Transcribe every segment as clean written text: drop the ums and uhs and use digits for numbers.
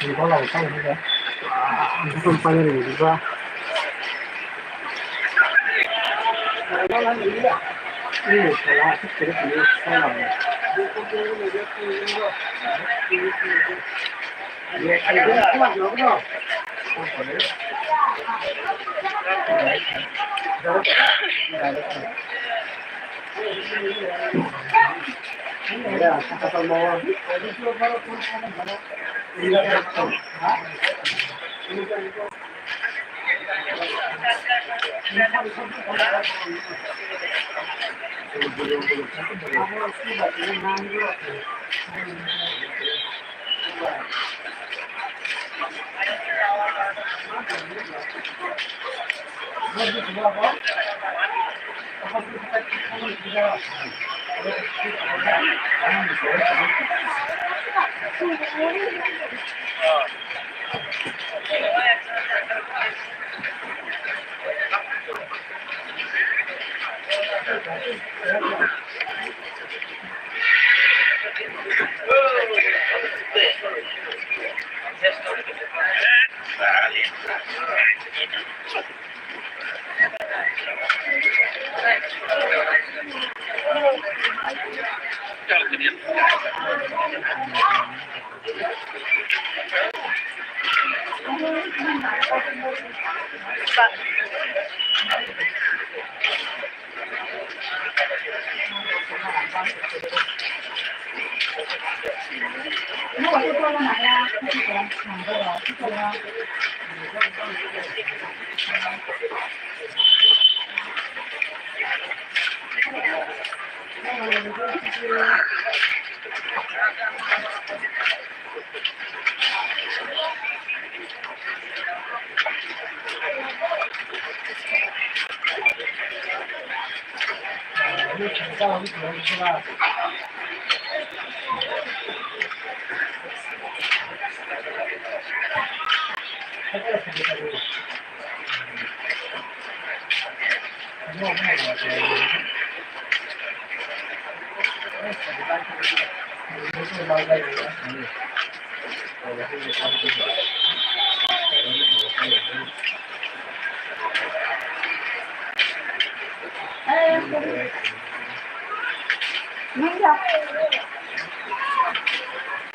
你把老上那个，你不搬那里是吧？我来你的，你好啦，这个朋友上来了。也看不到，找不到。Kata mau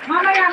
Mama ya.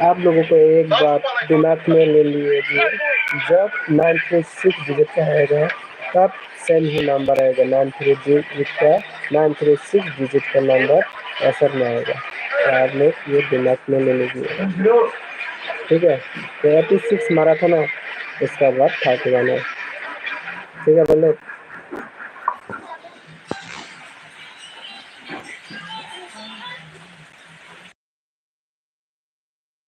आप लोगों को एक बात दिमाग में ले लीजिए, जब 936 डिजिट का आएगा तब सेम ही नंबर आएगा। 936 डिजिट का नंबर ऐसा में आएगा, तो आप लोग ये दिमाग में ले लीजिए, ठीक है। तो 86 मारा था ना, इसका बाद 31 है। ठीक है, मतलब